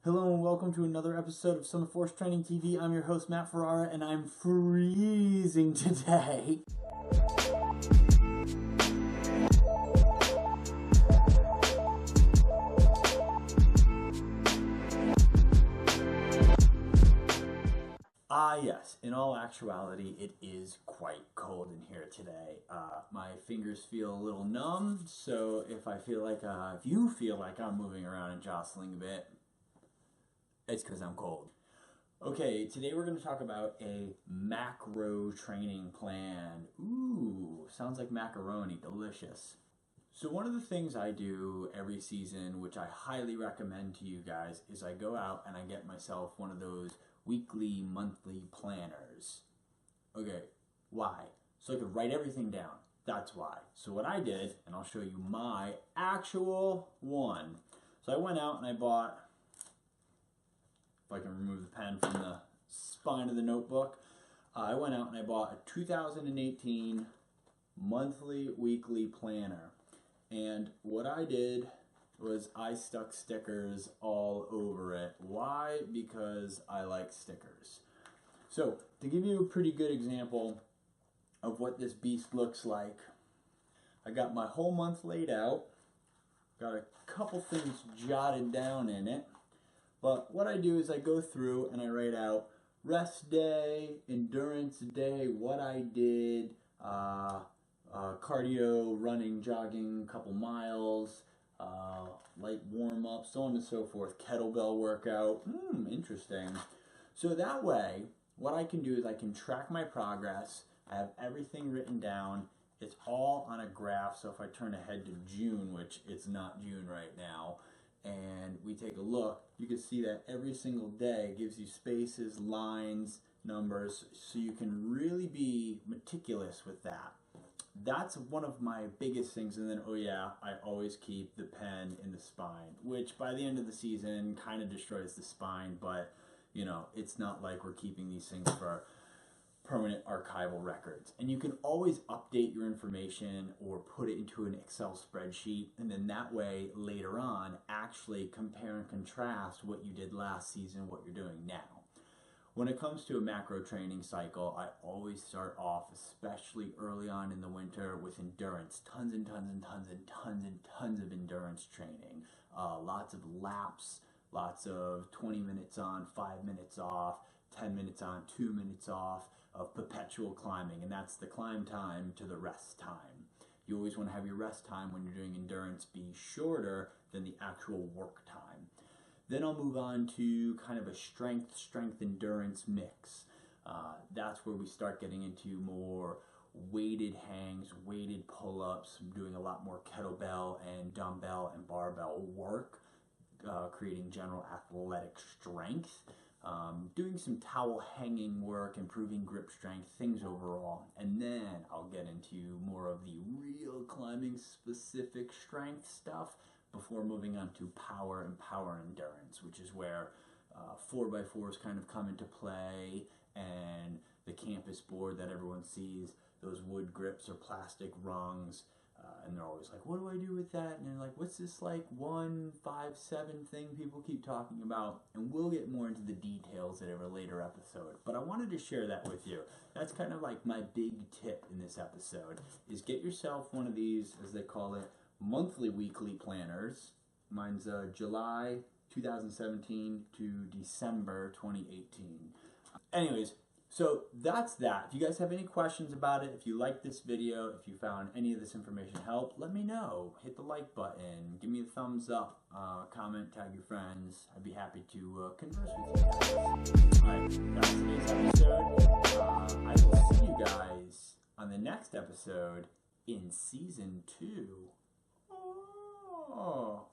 Hello and welcome to another episode of Summer Force Training TV. I'm your host Matt Ferrara and I'm freezing today. Yes, in all actuality, it is quite cold in here today. My fingers feel a little numb, so if you feel like I'm moving around and jostling a bit, it's because I'm cold. Okay, today we're going to talk about a macro training plan. Ooh, sounds like macaroni, delicious. So one of the things I do every season, which I highly recommend to you guys, is I go out and I get myself one of those weekly, monthly planners. Okay, why? So I could write everything down. That's why. So what I did, and I'll show you my actual one. So I went out and I bought, if I can remove the pen from the spine of the notebook, I went out and I bought a 2018 monthly, weekly planner. And what I did was I stuck stickers all over it. Why? Because I like stickers. So to give you a pretty good example of what this beast looks like, I got my whole month laid out, got a couple things jotted down in it, but what I do is I go through and I write out rest day, endurance day, what I did, cardio, running, jogging, a couple miles, light warm-up, so on and so forth, kettlebell workout. Interesting. So that way, what I can do is I can track my progress. I have everything written down. It's all on a graph, so if I turn ahead to June, which it's not June right now, and we take a look, you can see that every single day gives you spaces, lines, numbers, so you can really be meticulous with that. That's one of my biggest things. And then, oh yeah, I always keep the pen in the spine, which by the end of the season kind of destroys the spine, but you know, it's not like we're keeping these things for permanent archival records. And you can always update your information or put it into an Excel spreadsheet, and then that way later on actually compare and contrast what you did last season, what you're doing now. When it comes to a macro training cycle, I always start off, especially early on in the winter, with endurance. Tons and tons and tons and tons and tons of endurance training. Lots of laps, lots of 20 minutes on, 5 minutes off, 10 minutes on, 2 minutes off, of perpetual climbing. And that's the climb time to the rest time. You always want to have your rest time when you're doing endurance be shorter than the actual work time. Then I'll move on to kind of a strength-endurance mix. That's where we start getting into more weighted hangs, weighted pull-ups. I'm doing a lot more kettlebell and dumbbell and barbell work, creating general athletic strength. Doing some towel hanging work, improving grip strength, things overall. And then I'll get into more of the real climbing specific strength stuff before moving on to power and power endurance, which is where 4x4s kind of come into play, and the campus board that everyone sees, those wood grips or plastic rungs, and they're always like, what do I do with that? And they're like, what's this like 157 thing people keep talking about? And we'll get more into the details at a later episode, but I wanted to share that with you. That's kind of like my big tip in this episode, is get yourself one of these, as they call it, monthly weekly planners. Mine's July 2017 to December 2018. Anyways, so that's that. If you guys have any questions about it, if you like this video, if you found any of this information help, let me know. Hit the like button, give me a thumbs up, comment, tag your friends. I'd be happy to converse with you guys. Alright, that's today's episode. I will see you guys on the next episode in Season 2. Oh.